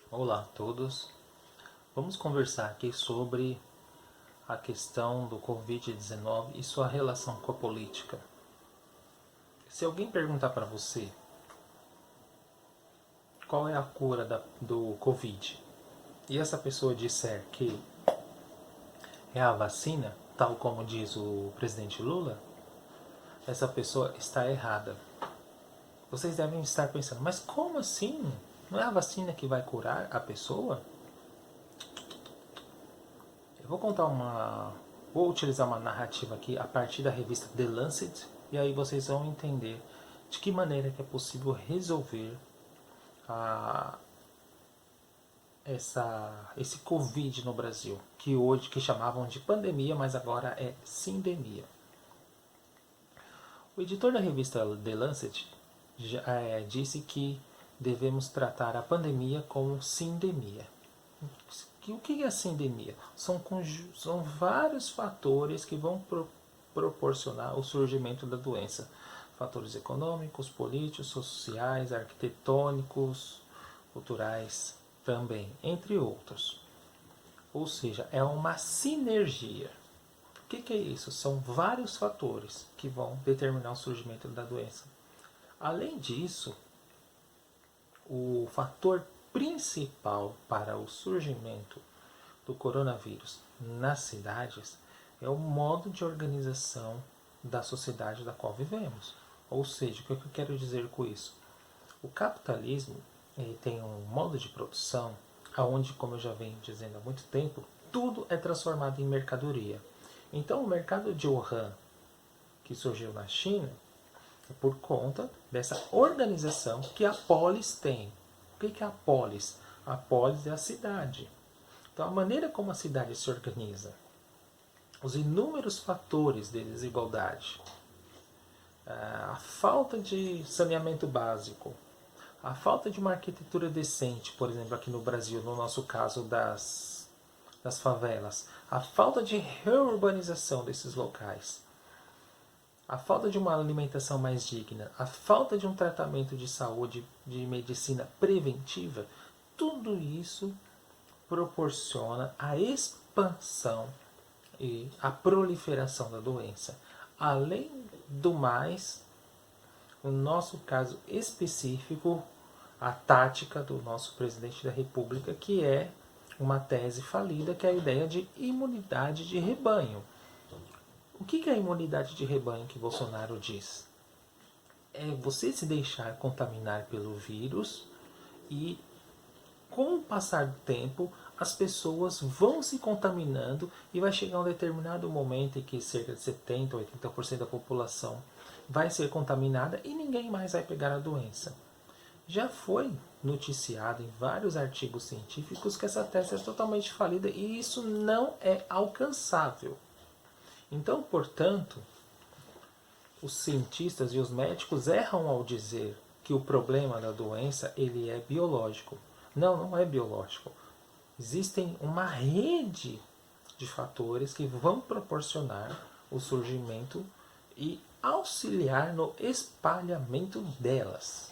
Olá a todos, vamos conversar aqui sobre a questão do Covid-19 e sua relação com a política. Se alguém perguntar para você qual é a cura do Covid e essa pessoa disser que é a vacina, tal como diz o presidente Lula, essa pessoa está errada. Vocês devem estar pensando, mas como assim? Não é a vacina que vai curar a pessoa? Eu vou utilizar uma narrativa aqui a partir da revista The Lancet e aí vocês vão entender de que maneira que é possível resolver esse Covid no Brasil, que chamavam de pandemia, mas agora é sindemia. O editor da revista The Lancet disse que devemos tratar a pandemia como sindemia. O que é a sindemia? São vários fatores que vão proporcionar o surgimento da doença. Fatores econômicos, políticos, sociais, arquitetônicos, culturais também, entre outros. Ou seja, é uma sinergia. O que é isso? São vários fatores que vão determinar o surgimento da doença. Além disso, o fator principal para o surgimento do coronavírus nas cidades é o modo de organização da sociedade da qual vivemos. Ou seja, o que eu quero dizer com isso? O capitalismo tem um modo de produção onde, como eu já venho dizendo há muito tempo, tudo é transformado em mercadoria. Então o mercado de Wuhan, que surgiu na China, é por conta dessa organização que a polis tem. O que é a polis? A polis é a cidade. Então a maneira como a cidade se organiza, os inúmeros fatores de desigualdade, a falta de saneamento básico, a falta de uma arquitetura decente, por exemplo, aqui no Brasil, no nosso caso das favelas, a falta de reurbanização desses locais, a falta de uma alimentação mais digna, a falta de um tratamento de saúde, de medicina preventiva, tudo isso proporciona a expansão e a proliferação da doença. Além do mais, no nosso caso específico, a tática do nosso presidente da República, que é uma tese falida, que é a ideia de imunidade de rebanho. O que é a imunidade de rebanho que Bolsonaro diz? É você se deixar contaminar pelo vírus e, com o passar do tempo, as pessoas vão se contaminando e vai chegar um determinado momento em que cerca de 70% ou 80% da população vai ser contaminada e ninguém mais vai pegar a doença. Já foi noticiado em vários artigos científicos que essa tese é totalmente falida e isso não é alcançável. Então, portanto, os cientistas e os médicos erram ao dizer que o problema da doença ele é biológico. Não, não é biológico. Existem uma rede de fatores que vão proporcionar o surgimento e auxiliar no espalhamento delas.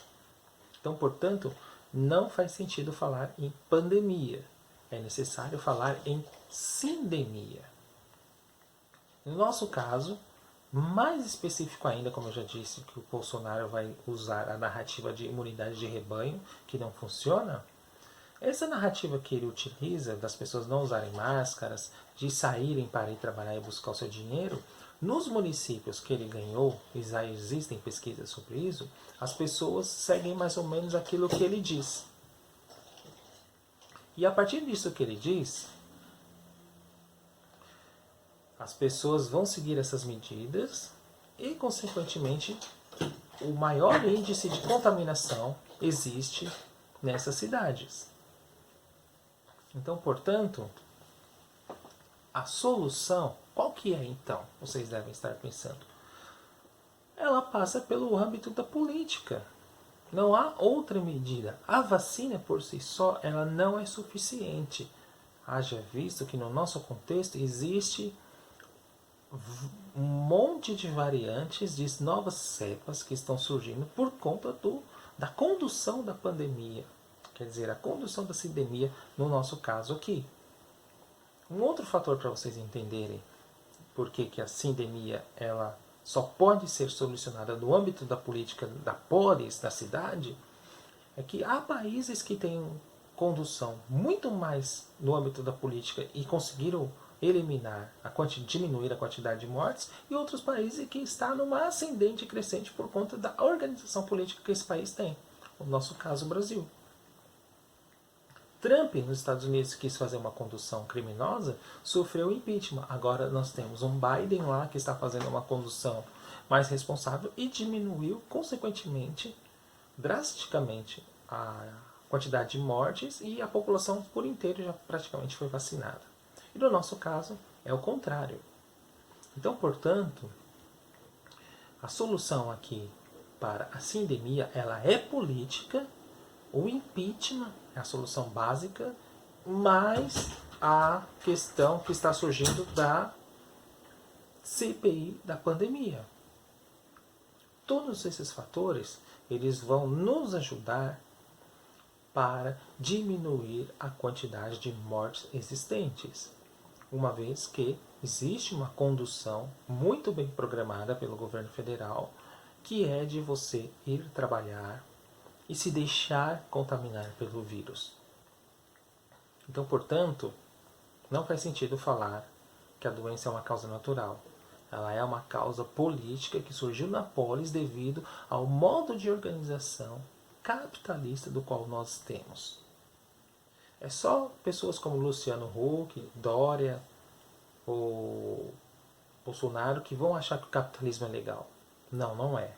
Então, portanto, não faz sentido falar em pandemia. É necessário falar em sindemia. No nosso caso, mais específico ainda, como eu já disse, que o Bolsonaro vai usar a narrativa de imunidade de rebanho, que não funciona. Essa narrativa que ele utiliza, das pessoas não usarem máscaras, de saírem para ir trabalhar e buscar o seu dinheiro, nos municípios que ele ganhou, e já existem pesquisas sobre isso, as pessoas seguem mais ou menos aquilo que ele diz. E a partir disso que ele diz, as pessoas vão seguir essas medidas e, consequentemente, o maior índice de contaminação existe nessas cidades. Então, portanto, a solução, qual que é então? Vocês devem estar pensando. Ela passa pelo âmbito da política. Não há outra medida. A vacina por si só, ela não é suficiente. Haja visto que no nosso contexto existe um monte de variantes de novas cepas que estão surgindo por conta da condução da pandemia, quer dizer, a condução da sindemia no nosso caso aqui. Um outro fator para vocês entenderem por que a sindemia ela só pode ser solucionada no âmbito da política da polis, da cidade, é que há países que têm condução muito mais no âmbito da política e conseguiram eliminar, diminuir a quantidade de mortes, e outros países que estão numa ascendente crescente por conta da organização política que esse país tem. No nosso caso, o Brasil. Trump, nos Estados Unidos, quis fazer uma condução criminosa, sofreu impeachment. Agora nós temos um Biden lá que está fazendo uma condução mais responsável e diminuiu, consequentemente, drasticamente, a quantidade de mortes e a população por inteiro já praticamente foi vacinada. E no nosso caso é o contrário. Então, portanto, a solução aqui para a sindemia ela é política. O impeachment é a solução básica, mas a questão que está surgindo da CPI da pandemia. Todos esses fatores eles vão nos ajudar para diminuir a quantidade de mortes existentes, uma vez que existe uma condução muito bem programada pelo governo federal, que é de você ir trabalhar e se deixar contaminar pelo vírus. Então, portanto, não faz sentido falar que a doença é uma causa natural. Ela é uma causa política que surgiu na polis devido ao modo de organização capitalista do qual nós temos. É só pessoas como Luciano Huck, Dória ou Bolsonaro que vão achar que o capitalismo é legal. Não, não é.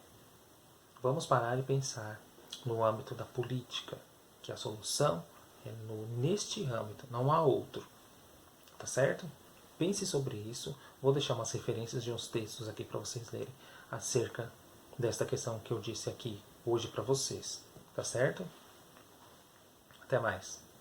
Vamos parar e pensar no âmbito da política, que a solução é neste âmbito, não há outro. Tá certo? Pense sobre isso. Vou deixar umas referências de uns textos aqui para vocês lerem acerca desta questão que eu disse aqui hoje para vocês. Tá certo? Até mais.